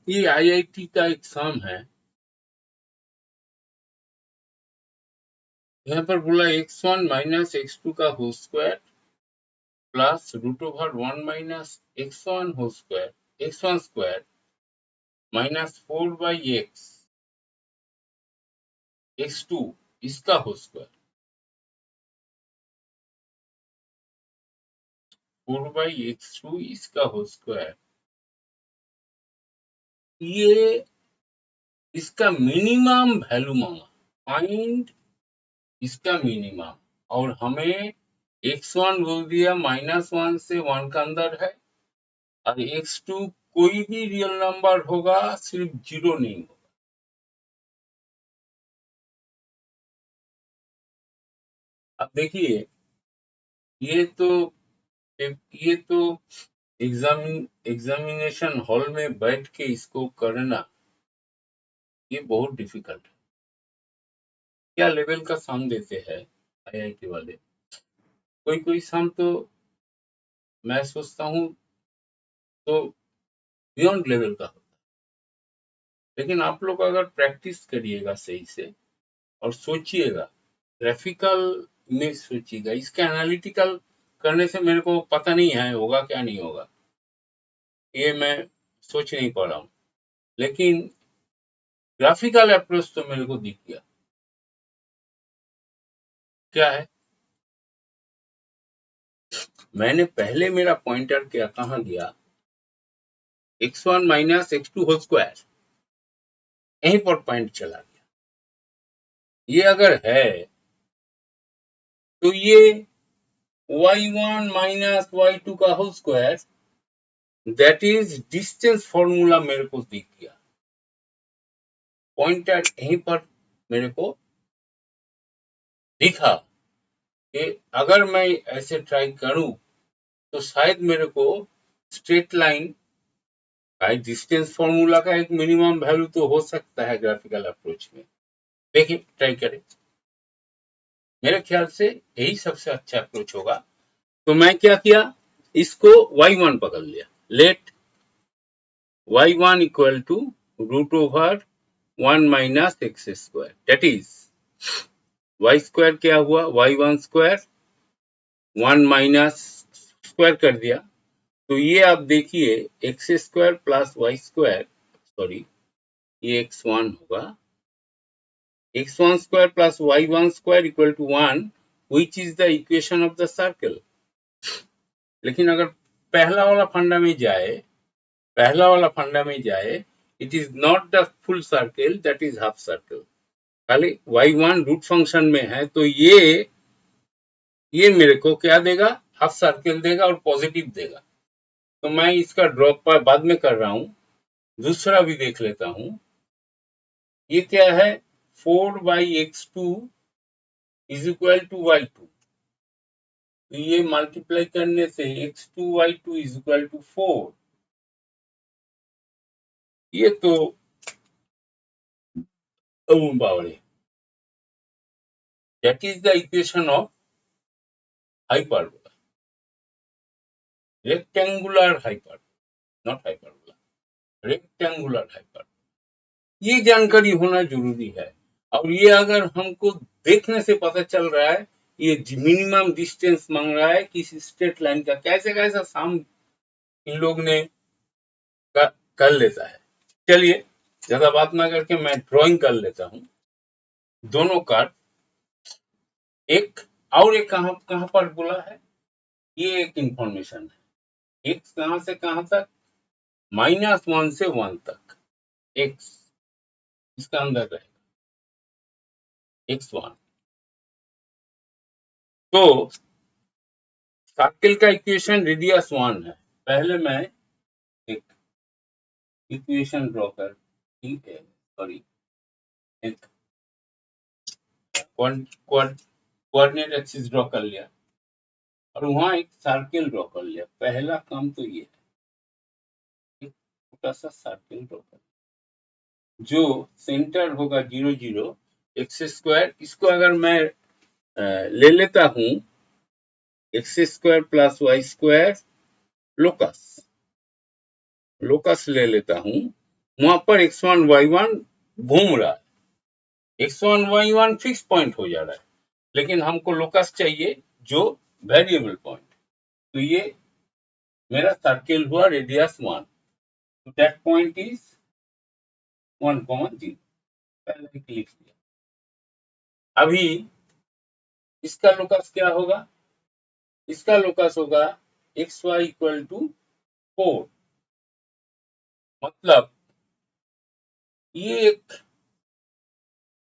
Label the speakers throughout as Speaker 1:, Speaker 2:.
Speaker 1: ये आईआईटी का एग्जाम है। यहाँ पर बोला x1 माइनस x2 का whole square plus √1 minus x1 whole square x1 square minus 4/x x2 इसका होल स्क्वायर 4/x2 इसका होल स्क्वायर। ये इसका मिनिमम वैल्यू मांगा, फाइंड इसका मिनिमम, और हमें x1 बोल दिया -1 से 1 का अंदर है, और x2 कोई भी रियल नंबर होगा, सिर्फ 0 नहीं होगा। अब देखिए, ये तो एग्जामिनेशन हॉल में बैठ के इसको करना ये बहुत डिफिकल्ट है। क्या लेवल का सम देते हैं आईआईटी वाले। कोई कोई सम तो मैं सोचता हूँ तो बियॉन्ड लेवल का होता है। लेकिन आप लोग अगर प्रैक्टिस करिएगा सही से और सोचिएगा, ग्राफिकल इमेज सोचिएगा, इसके एनालिटिकल करने से मेरे को पता नहीं है होगा क्या नहीं होगा, ये मैं सोच नहीं पा रहा हूँ। लेकिन ग्राफिकल अप्रोच तो मेरे को दिख गया क्या है। मैंने पहले मेरा पॉइंटर क्या कहाँ गया, x1 minus x2 whole square, यहीं पर पॉइंट चला गया। ये अगर है तो ये y1 माइनस y2 का whole square, that is distance formula मेरे को दिख गया। पॉइंटर यहीं पर मेरे को दिखा कि अगर मैं ऐसे ट्राई करूं तो शायद मेरे को स्ट्रेट लाइन का डिस्टेंस फॉर्मूला का एक मिनिमम वैल्यू तो हो सकता है ग्राफिकल अप्रोच में। देखिए, ट्राई करें, मेरे ख्याल से यही सबसे अच्छा अप्रोच होगा। तो मैं क्या किया, इसको y1 पकड़ लिया, let y1 equal to √1 minus x square, that is y square क्या हुआ, y1 स्क्वायर 1 माइनस स्क्वायर कर दिया। तो ये आप देखिए x square plus y square, sorry ये x1 होगा, x1 square plus y1 square equal to 1, which is the equation of the circle. लेकिन अगर पहला वाला फंडा में जाए, it is not the full circle, that is half circle. खाली y1 रूट फंक्शन में है तो ये मेरे को क्या देगा, हाफ सर्कल देगा और पॉजिटिव देगा। तो मैं इसका ड्रॉप बाद में कर रहा हूं, दूसरा भी देख लेता हूं। ये क्या है, 4/x2 is equal to y2। तो ये मल्टीप्लाई करने से x2 y2 is equal to 4। ये तो बावड़े, that is the equation of hyperbola, rectangular hyperbola, not hyperbola, rectangular hyperbola. ये जानकारी होना जरूरी है। और ये अगर हमको देखने से पता चल रहा है, ये मिनिमम डिस्टेंस मांग रहा है किसी स्ट्रेट लाइन का, कैसे कैसा सम इन लोग ने कर लेता है। चलिए ज्यादा बात ना करके मैं ड्राइंग कर लेता हूं दोनों कार्ड। एक और एक कहां कहां पर बोला है, ये एक इंफॉर्मेशन है। एक कहां से कहां तक, -1 से 1 तक एक्स इसका अंदर रहेगा, x1। तो सर्किल का इक्वेशन रेडियस 1 है। पहले मैं एक इक्वेशन ड्रॉ कर, ठीक है, सॉरी, एक कोऑर्डिनेट एक्सिस ड्रॉ कर लिया और वहां एक सर्किल ड्रॉ कर लिया। पहला काम तो ये है, एक छोटा सा सर्किल ड्रॉ कर, जो सेंटर होगा 0 0 एक्स स्क्वायर। इसको अगर मैं ले लेता हूं x square plus y square locus ले लेता हूं, वहां पर x1 y1 घूम रहा है, x1 y1 फिक्स पॉइंट हो जा रहा है, लेकिन हमको लोकस चाहिए जो वेरिएबल पॉइंट। तो ये मेरा सर्किल हुआ रेडियस 1, तो दैट पॉइंट इज 1,0, पहले ही लिख दिया। अभी इसका लोकस क्या होगा? इसका लोकस होगा xy इक्वल टू 4। मतलब ये एक,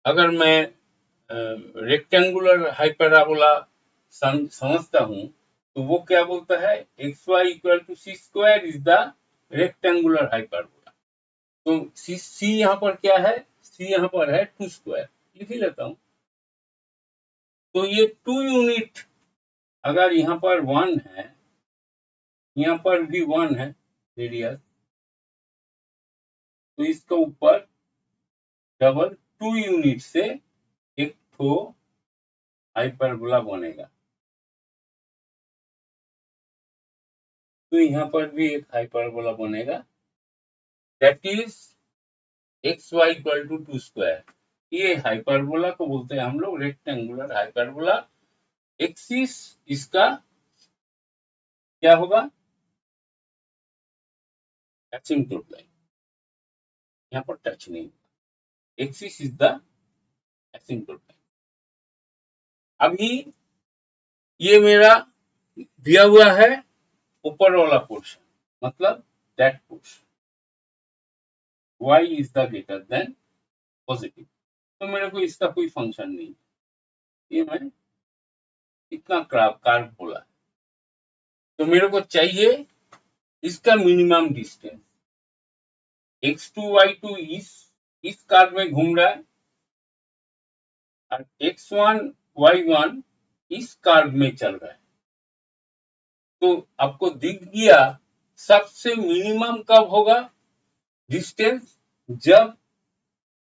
Speaker 1: अगर मैं रेक्टेंगुलर हाइपरबोला समझता हूं, तो वो क्या बोलता है, xy equal to C square is the rectangular hyperbola. तो सी यहाँ पर क्या है? सी यहाँ पर है 2 स्क्वायर, लिख ही लेता हूं। तो ये 2 यूनिट, अगर यहाँ पर 1 है, यहाँ पर भी 1 है रेडियस, तो इसके ऊपर डबल 2 यूनिट से एक तो हाइपरबोला बनेगा। तो यहाँ पर भी एक हाइपरबोला बनेगा, that is xy equal to 2 square. ये हाइपरबोला को बोलते हैं हम लोग रेक्टेंगुलर हाइपरबोला। एक्सिस इसका क्या होगा? एसिम्प्टोट लाइन, यहाँ पर टच नहीं, axis is the asymptote line. अभी ये मेरा दिया हुआ है ऊपर वाला पोर्शन, मतलब that portion y is the greater than positive. तो मेरे को इसका कोई फंक्शन नहीं, ये मैं इतना कार्व बोला है। तो मेरे को चाहिए इसका मिनिमम डिस्टेंस। x2 y2 इस कार्व में घूम रहा है और x1 y1 इस कार्व में चल रहा है। तो आपको दिख गया सबसे मिनिमम कब होगा डिस्टेंस? जब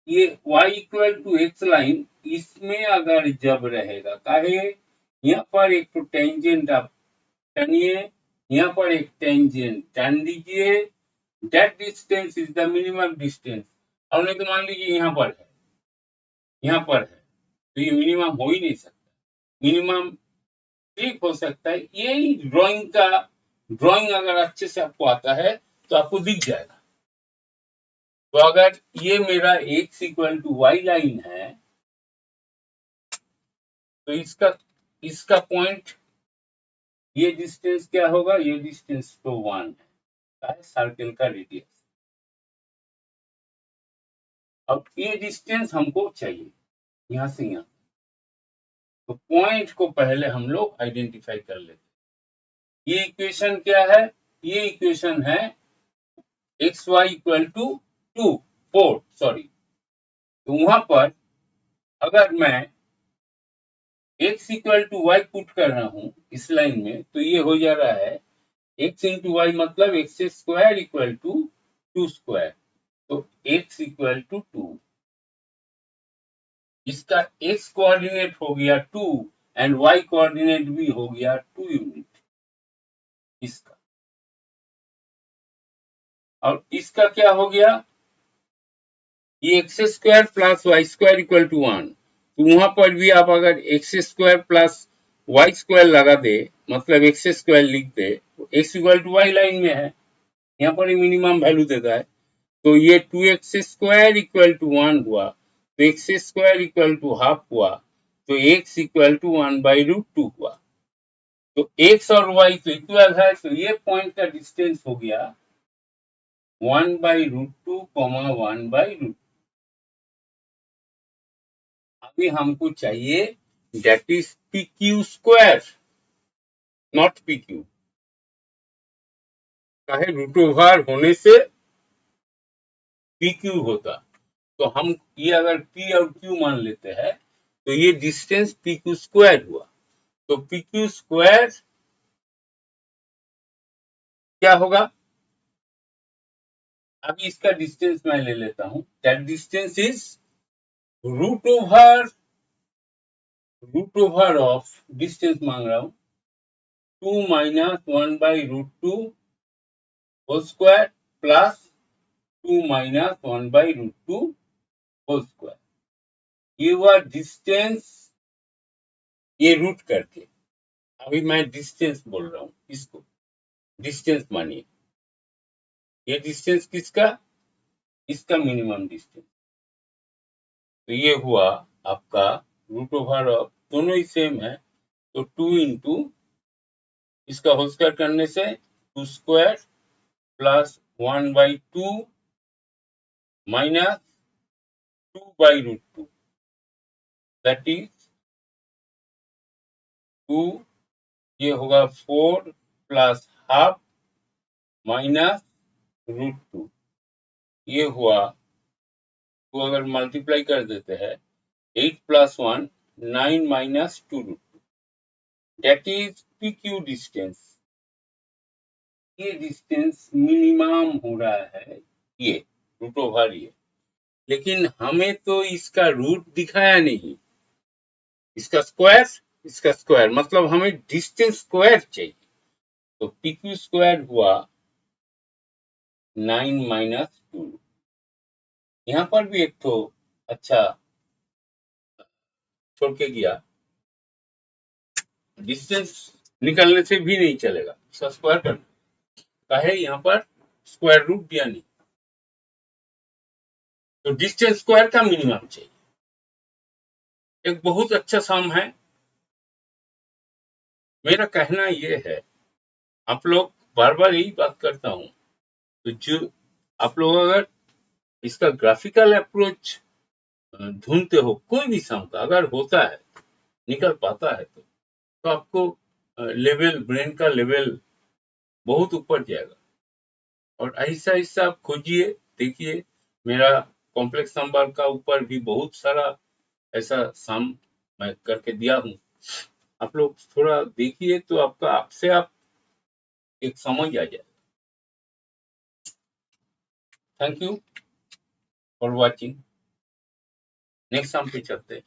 Speaker 1: ये y equal to x line इसमें अगर जब रहेगा, काहे यहाँ पर एक तो टेंजेंट आप टनिए, यहाँ पर एक टेंजेंट टन दीजिए, that distance is the minimum distance. और नहीं तो मान लीजिए यहाँ पर है, यहाँ पर है, तो ये मिनिमम हो ही नहीं सकता। मिनिमम ठीक हो सकता है, यही ड्राइंग अगर अच्छे से आपको आता है तो आपको दिख जाएगा। तो अगर ये मेरा x equal to y line है, तो इसका पॉइंट, ये डिस्टेंस क्या होगा? ये डिस्टेंस तो 1 है, सर्किल का रेडियस। अब ये डिस्टेंस हमको चाहिए यहां से यहां, तो पॉइंट को पहले हम लोग आइडेंटिफाई कर लेते। ये इक्वेशन क्या है? ये इक्वेशन है x y equal to 4, sorry. तो वहां पर अगर मैं x equal to y put कर रहा हूं इस लाइन में, तो ये हो जा रहा है x इंटू वाई, मतलब x square equal to 2 square. तो x इक्वल टू 2, इसका x कोऑर्डिनेट हो गया 2 एंड y कोऑर्डिनेट भी हो गया 2 यूनिट इसका। और इसका क्या हो गया? ये x square plus y square equal to 1। तो वहां पर भी आप अगर x square plus y square लगा दे, मतलब एक्स स्क्वायर लिख दे, तो x equal to y line में है, यहाँ पर ही मिनिमम वैल्यू देता है। तो ये 2x स्क्वायर इक्वल टू 1 हुआ, तो x square equal to half हुआ, तो x इक्वल टू 1/√2 हुआ। तो x और y तो इक्वल है, तो ये पॉइंट का डिस्टेंस हो गया 1/√2, 1/√2। अभी हमको चाहिए that is P Q square, not P Q. चाहे रूट ओवर होने से पी क्यू होता, तो हम ये अगर पी और क्यू मान लेते हैं, तो ये डिस्टेंस पी क्यू स्क्वायर हुआ। तो पी क्यू स्क्वायर क्या होगा? अभी इसका डिस्टेंस मैं ले लेता हूं, that distance is root over of, distance मांग रहा हूं, 2 - 1/√2 whole square plus 2 minus 1/√2 whole square. ये हुआ डिस्टेंस, ये रूट करके। अभी मैं डिस्टेंस बोल रहा हूँ, इसको डिस्टेंस मानिए। ये डिस्टेंस किसका? इसका मिनिमम डिस्टेंस। तो ये हुआ आपका रूट ओवर ऑफ, दोनों ही सेम है, तो 2 इंटू इसका होल स्क्वायर करने से 2 square plus 1/2 minus 2/√2, that is 2, ये होगा 4 प्लस हाफ माइनस √2। ये हुआ, तो अगर मल्टीप्लाई कर देते हैं 8 plus 1 9 minus 2√2, that is PQ distance. ये डिस्टेंस मिनिमम हो रहा है, ये रूट ओवर ये, लेकिन हमें तो इसका रूट दिखाया नहीं, इसका स्क्वायर मतलब हमें डिस्टेंस स्क्वायर चाहिए। तो PQ स्क्वायर हुआ 9 माइनस 2। यहाँ पर भी एक तो अच्छा छोड़ के गया, डिस्टेंस निकलने से भी नहीं चलेगा, इसका स्क्वायर करना है, यहाँ पर स्क्वायर रूट दिया नहीं, तो डिस्टेंस स्क्वायर का मिनिमम चाहिए। एक बहुत अच्छा सम है। मेरा कहना यह है, आप लोग बार बार यही बात करता हूं, तो जो आप लोग अगर इसका ग्राफिकल अप्रोच ढूंढते हो, कोई भी सम का अगर होता है, निकल पाता है, तो आपको लेवल, ब्रेन का लेवल बहुत ऊपर जाएगा। और ऐसा ऐसा आप खोजिए, देखिए, मेरा कॉम्प्लेक्स नंबर का ऊपर भी बहुत सारा ऐसा सम मैं करके दिया हूं, आप लोग थोड़ा देखिए, तो आपका आपसे आप एक समझ आ जाए। Thank you for watching. Next sum पे चलते हैं।